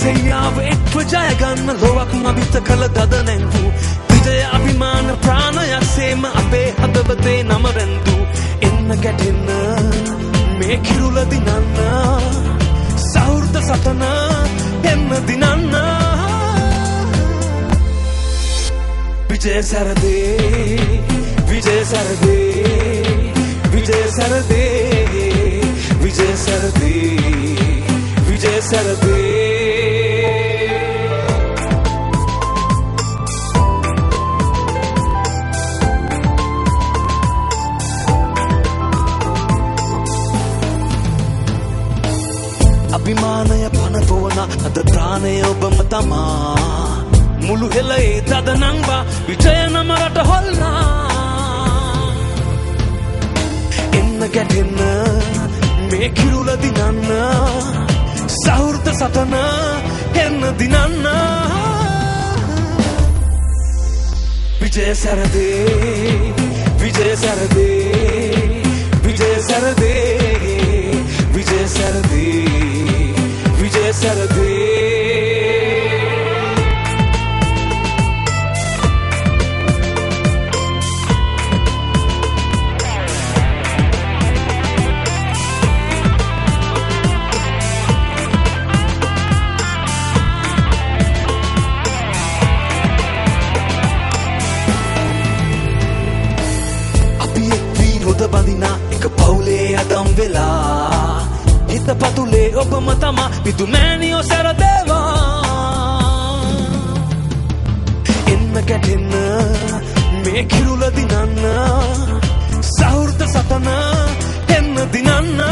සිංහසෙයාව එක්ව ජයගන්න ලොවක් මවිත කළ දද නැංගු විජය අභිමාන ප්‍රාණයක්සේම අපේ හදවතේ නම රැඳු එන්න ගැටෙන්න මේ කිරුල දිනන්න සෞර්ත සටන එන්න දිනන්න විජය සරදේ විජය සරදේ විජය සරදේ විජය සරදේ විජය සරදේ අභිමානය පනපවන අද ප්‍රාණය ඔබම තමා මුළු හෙළේ තද නංවා විජය නම රට හොල්ලා එන්න ගැටෙන්න මේ කිරුල දිනන්න සෞර්ත සටන එන්න දිනන්න විජය සරදේ විජය සරදේ විජය සරදේ විජය සරදේ විජය සරදේ බඳිනා එක පවුලේ අදම් වෙලා හිත පතුලේ ඔබම තමා පිතු මෑණියෝ සැරදේවා එන්න ගැටෙන්න මේ කිරුල දිනන්න සෞර්ත සටන එන්න දිනන්න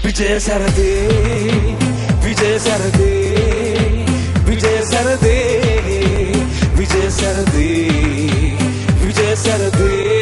විජය සරදේ විජය සරදේ විජය සරදේ විජය සරදේ විජය සරදේ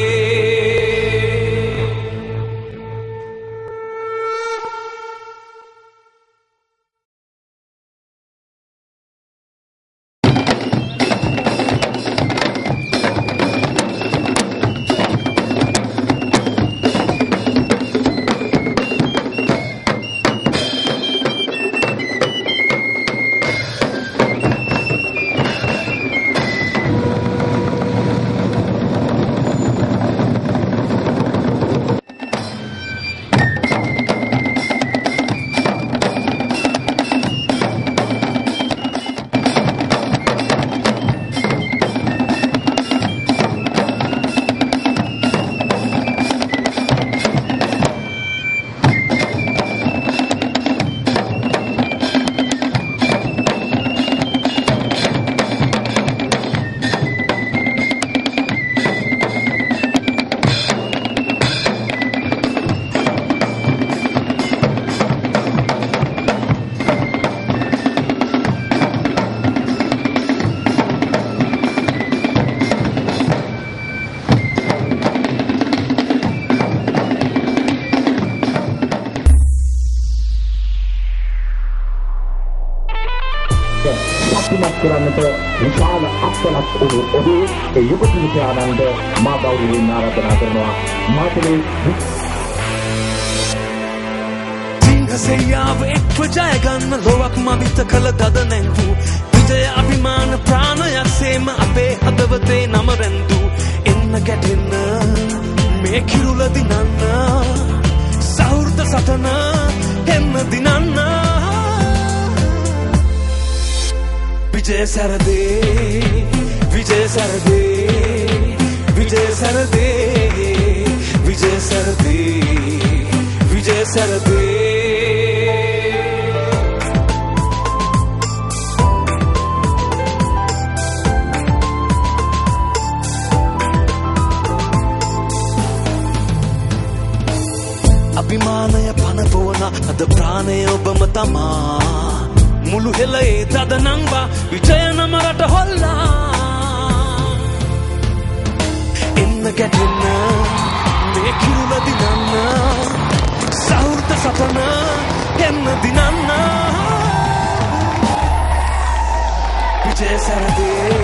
කරන්නට විශාල අත්ලක් වූ ඔබේ ඒ යුගපුරුෂයාණන්ට මා ගෞරවයෙන් ආරාධනා කරනවා මාතලේ සිංහසෙයාව එක්ව ජයගන්න ලොවක් මවිත කළ දද නැංගු විජය අභිමාන ප්‍රාණයක්සේම අපේ හදවතේ නම රැඳු එන්න ගැටෙන්න මේ කිරුල දිනන්න සෞර්ත සටන එන්න දිනන්න විජය සරදේ විජය සරදේ විජය සරදේ විජය සරදේ විජය සරදේ අභිමානය පනපවන අද ප්‍රාණය ඔබම තමා මුළු හෙළේ තද නංවා විජය නම රට හොල්ලා එන්න ගැටෙන්න මේ කිරුල දිනන්න සෞර්ත සටන එන්න දිනන්න විජය සරදේ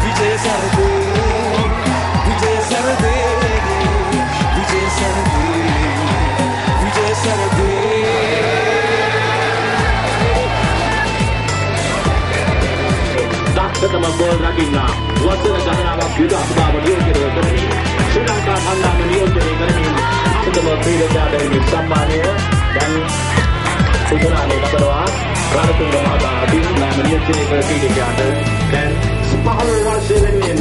විජය සරදේ විජය සරදේ විජය සරදේ විජය සරදේ ගෝල් රකින්න වසර ගණනාවක් යුද අපදාව නියෝජනය කරමින් ශ්‍රී ලංකා කණ්ඩායම නියෝජනය කරමින් අන්තිම ක්‍රීඩකයාට සම්මානය දැන් සුදුනානේ කරනවා රාජතුංග මහතා අදින් නම් නියෝජනය කර ක්‍රීඩකයාට දැන් 15 වර්ෂයේ වෙනුවෙන්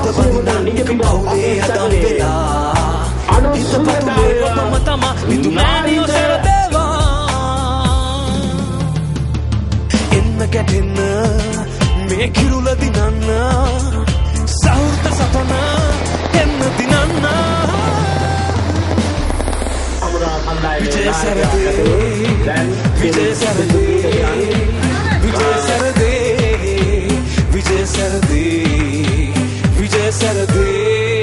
බඳිනා නිකපවුලේ හදන් වෙලා හිත පතුලේ ඔබම තමා විදුනානියෝ සැරදේවා එන්න ගැටෙන්න මේ කිරුල දිනන්න සෞර්ත සතන එන්න දිනන්න විජය සරදේ විජය සරදේ විජය සරදේ විජය සරදේ විජය සරදේ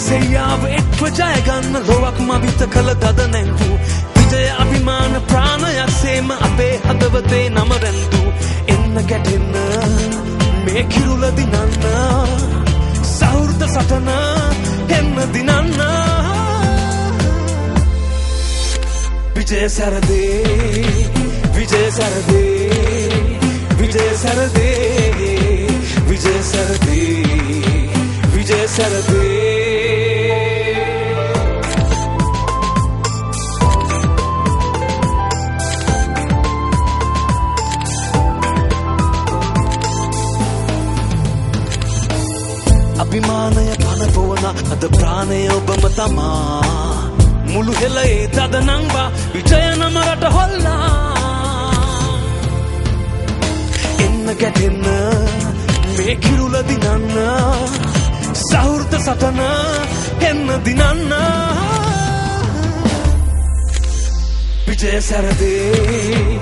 සෙයාව එක්ව ජයගන්න ලොවක්ම විත කළ දද නැංගු විජය අභිමාන ප්‍රාණයක් සේම අපේ හදවතේ නම රැඳු එන්න ගැටෙන්න මේ කිරුල දිනන්න සෞර්ත සටන එන්න දිනන්න විජය සරදේ විජය සරදේ විජය සරදේ විජය සරදේ විජය සරදේ අභිමානය පනපවන අද ප්‍රාණය ඔබම තමා මුළු හෙළේ තද නංවා විජය නම රට හොල්ලා එන්න ගැටෙන්න මේ කිරුල දිනන්න සෞර්ත සටන එන්න දිනන්න විජය සරදේ